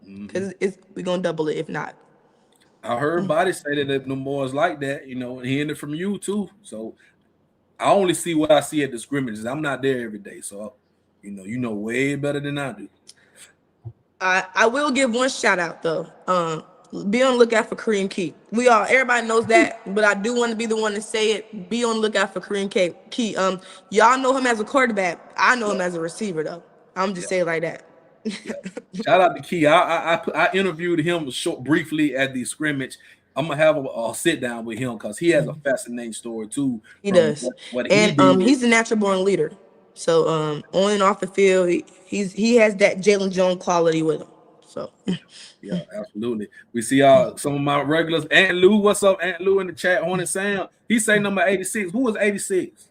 Speaker 2: Because we're gonna double it if not.
Speaker 1: I heard Body say that the more is like that, hearing it from you too. So I only see what I see at the scrimmages. I'm not there every day, so you know way better than I do.
Speaker 2: I will give one shout out though. Be on the lookout for Kareem Key. Everybody knows that, but I do want to be the one to say it. Be on the lookout for Kareem Key. Y'all know him as a quarterback. I know him as a receiver though. I'm just saying like that.
Speaker 1: Shout out to Key. I interviewed him briefly at the scrimmage. I'm gonna have a sit down with him because he has a fascinating story too.
Speaker 2: He does, he's a natural born leader. So on and off the field, he has that Jalen Jones quality with him. So
Speaker 1: yeah, absolutely. We see some of my regulars. Aunt Lou, what's up, Aunt Lou in the chat? Hornet Sam. He say number 86. Who was 86?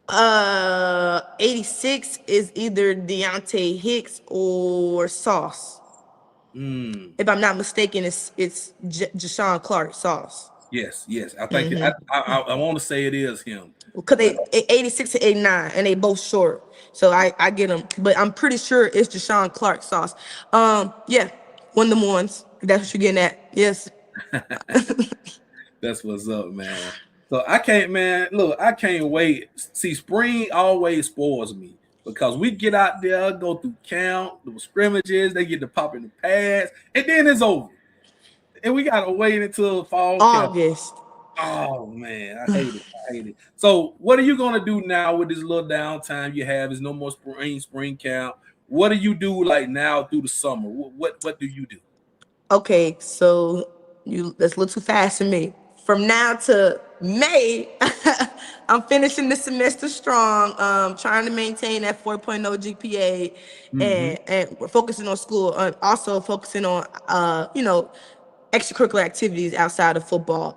Speaker 2: 86 is either Deontay Hicks or Sauce. If I'm not mistaken, it's Jashawn Clark Sauce.
Speaker 1: Yes. I think I want to say it is him.
Speaker 2: Because they 86 to 89, and they both short. So I get them. But I'm pretty sure it's Jashawn Clark Sauce. Yeah, one of them ones. That's what you're getting at. Yes.
Speaker 1: That's what's up, man. So I can't wait. See, spring always spoils me because we get out there, go through camp, the scrimmages, they get to pop in the pads, and then it's over. And we gotta wait until fall.
Speaker 2: August.
Speaker 1: Camp. Oh man, I hate it. So what are you gonna do now with this little downtime you have? There's no more spring camp. What do you do like now through the summer? What do you do?
Speaker 2: Okay, so that's a little too fast for me. From now to May, I'm finishing the semester strong, trying to maintain that 4.0 GPA, and we're focusing on school, and also focusing on extracurricular activities outside of football.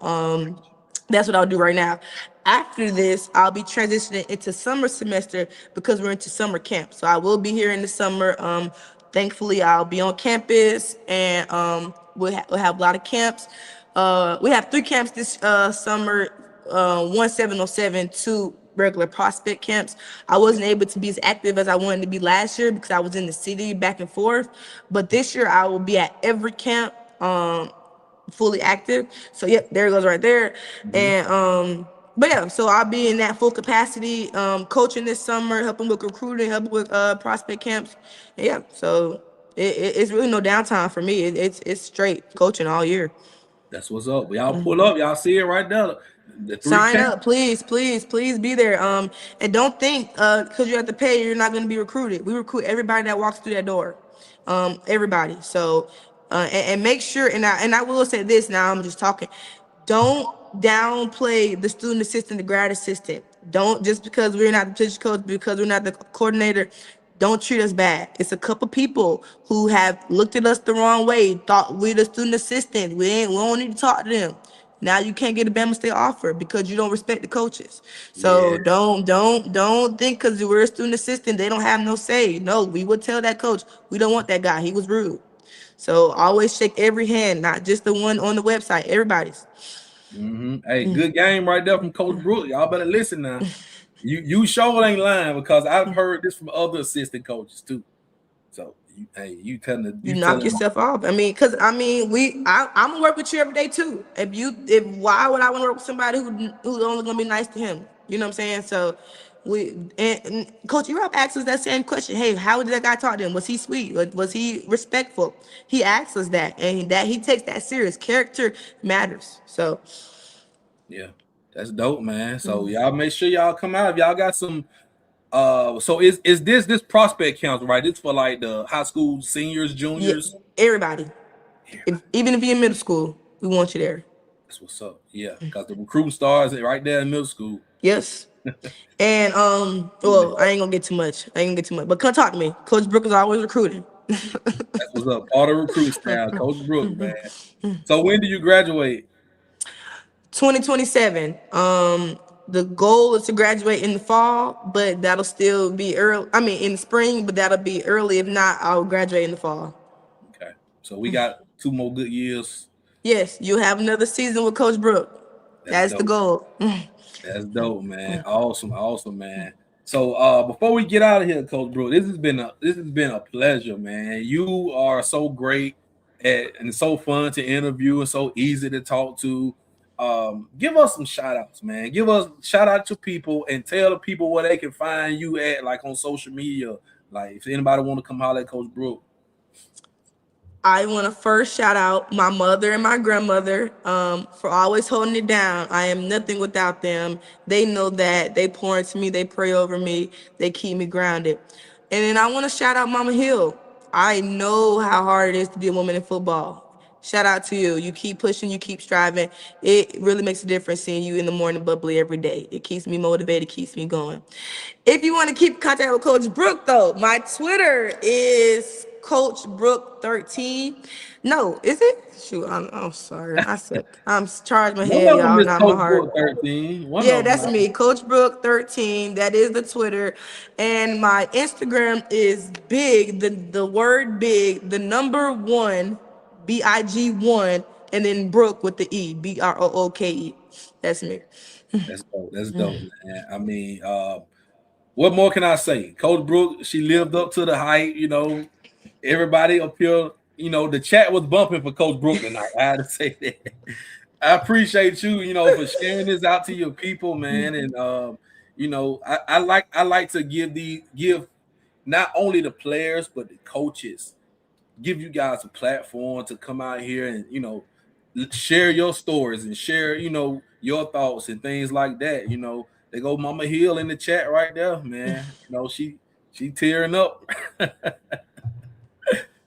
Speaker 2: That's what I'll do right now. After this, I'll be transitioning into summer semester because we're into summer camp. So I will be here in the summer. Thankfully, I'll be on campus, and we'll have a lot of camps. We have 3 camps this summer, one 707, 2 regular prospect camps. I wasn't able to be as active as I wanted to be last year because I was in the city back and forth. But this year I will be at every camp, fully active. So yep, there it goes right there. And but yeah, so I'll be in that full capacity, coaching this summer, helping with recruiting, helping with prospect camps. And yeah, so it's really no downtime for me. It's straight coaching all year.
Speaker 1: That's what's up. Y'all pull up. Y'all see it right there. The 3
Speaker 2: Sign
Speaker 1: camps.
Speaker 2: up, please, please, please be there. And don't think because you have to pay, you're not going to be recruited. We recruit everybody that walks through that door, everybody. So, and make sure. And I will say this. Now I'm just talking. Don't downplay the student assistant, the grad assistant. Don't just because we're not the position coach, because we're not the coordinator. Don't treat us bad. It's a couple people who have looked at us the wrong way, thought we're the student assistant. We don't need to talk to them. Now you can't get a Bama State offer because you don't respect the coaches.
Speaker 1: Yeah.
Speaker 2: So don't think because we're a student assistant they don't have no say. No, we would tell that coach we don't want that guy. He was rude. So always shake every hand, not just the one on the website. Everybody's.
Speaker 1: Hey, good game right there from Coach Brooke. Y'all better listen now. You sure ain't lying because I've heard this from other assistant coaches too. So you telling
Speaker 2: You knock yourself off. I mean, I'm gonna work with you every day too. If why would I want to work with somebody who's only gonna be nice to him? You know what I'm saying? So and Coach Europe asks us that same question. Hey, how did that guy talk to him? Was he sweet? Was he respectful? He asks us that, and that he takes that serious. Character matters. So
Speaker 1: yeah, that's dope, man. So y'all make sure y'all come out. If y'all got some so is this prospect count, right? It's for like the high school seniors, juniors,
Speaker 2: everybody. Even if you're in middle school, we want you there.
Speaker 1: That's what's up. Yeah, because the recruiting starts right there in middle school.
Speaker 2: Yes. And well, I ain't gonna get too much. But come talk to me. Coach Brooke is always recruiting.
Speaker 1: That's what's up. All the recruit staff, Coach Brooke, man. So when do you graduate?
Speaker 2: 2027. The goal is to graduate in the fall, but that'll still be early. I mean, in the spring, but that'll be early. If not, I'll graduate in the fall.
Speaker 1: Okay. So we got 2 more good years.
Speaker 2: Yes, you'll have another season with Coach Brooke. That's the goal.
Speaker 1: That's dope, man. Awesome, man. So before we get out of here, Coach Brooke, this has been a pleasure, man. You are so great and so fun to interview and so easy to talk to. Give us some shout outs, man. Give us shout out to people and tell the people where they can find you at, like on social media. Like if anybody want to come holler at Coach Brooke.
Speaker 2: I want to first shout out my mother and my grandmother for always holding it down. I am nothing without them. They know that. They pour into me. They pray over me. They keep me grounded. And then I want to shout out Mama Hill. I know how hard it is to be a woman in football. Shout out to you. You keep pushing. You keep striving. It really makes a difference seeing you in the morning bubbly every day. It keeps me motivated, keeps me going. If you want to keep contact with Coach Brooke, though, my Twitter is Coach Brooke 13. No, is it? Shoot, I'm sorry. I suck. I'm charged my head, y'all. Not my heart.
Speaker 1: 13.
Speaker 2: Yeah, that's me, Coach Brooke 13. That is the Twitter, and my Instagram is big. The word big. The number 1, BIG1, and then Brooke with the E, BROOKE. That's me.
Speaker 1: That's dope. That's dope, man. I mean, what more can I say? Coach Brooke, she lived up to the hype, you know. Everybody up here, you know, the chat was bumping for Coach Brooke tonight. I had to say that. I appreciate you, you know, for sharing this out to your people, man. And you know, I like to give not only the players but the coaches, give you guys a platform to come out here and, you know, share your stories and share, you know, your thoughts and things like that. You know, they go Mama Hill in the chat right there, man. You know, she tearing up.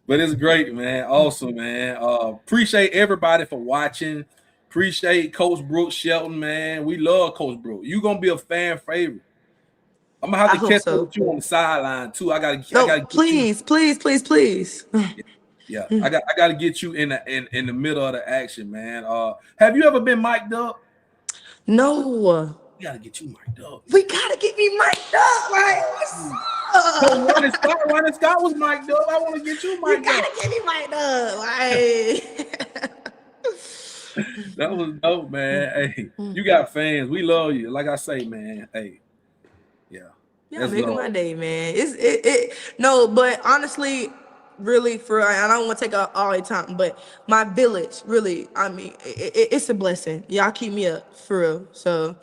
Speaker 1: But it's great, man. Awesome, man. Appreciate everybody for watching. Appreciate Coach Brooke Shelton, man. We love Coach Brooke. You're gonna be a fan favorite. I'm gonna have to catch up with you on the sideline too. I gotta
Speaker 2: please.
Speaker 1: Yeah, I gotta get you in the middle of the action, man. Have you ever been mic'd up?
Speaker 2: No.
Speaker 1: We gotta get you mic'd up.
Speaker 2: We gotta get me mic'd up, right? What's up?
Speaker 1: Ronnie Scott was mic'd up. I want to get you mic'd up.
Speaker 2: You gotta get me mic'd up, right?
Speaker 1: That was dope, man. Hey, you got fans. We love you. Like I say, man. Hey, Yeah.
Speaker 2: Y'all making my day, man. No, but honestly, really, for I don't want to take up all the time, but my village, really, I mean, it's a blessing. Y'all keep me up for real. So,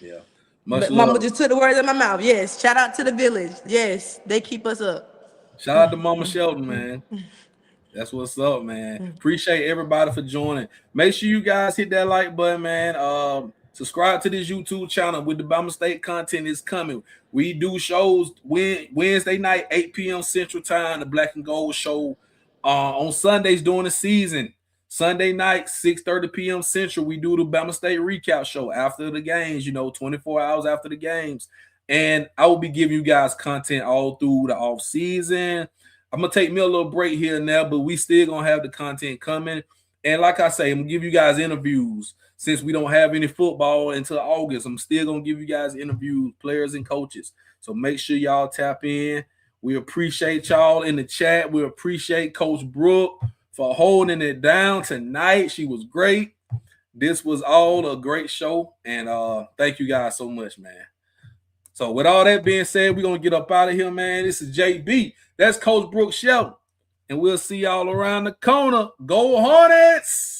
Speaker 1: Yeah. Much
Speaker 2: but Mama
Speaker 1: love.
Speaker 2: just took the words out of my mouth. Yes, shout out to the village. Yes, they keep us up.
Speaker 1: Shout out to Mama Shelton, man. That's what's up, man. Appreciate everybody for joining. Make sure you guys hit that like button, man. Subscribe to this YouTube channel with the Bama State content is coming. We do shows Wednesday night, 8 p.m. Central Time, the Black and Gold show. On Sundays during the season. Sunday night, 6:30 p.m. Central, we do the Bama State recap show after the games, 24 hours after the games. And I will be giving you guys content all through the off season. I'm going to take me a little break here and there, but we still going to have the content coming. And like I say, I'm going to give you guys interviews since we don't have any football until August. I'm still going to give you guys interviews, players and coaches. So make sure y'all tap in. We appreciate y'all in the chat. We appreciate Coach Brooke for holding it down tonight. She was great. This was all a great show. And thank you guys so much, man. So with all that being said, we're going to get up out of here, man. This is JB. That's Coach Brooke Shelton. And we'll see y'all around the corner. Go Hornets!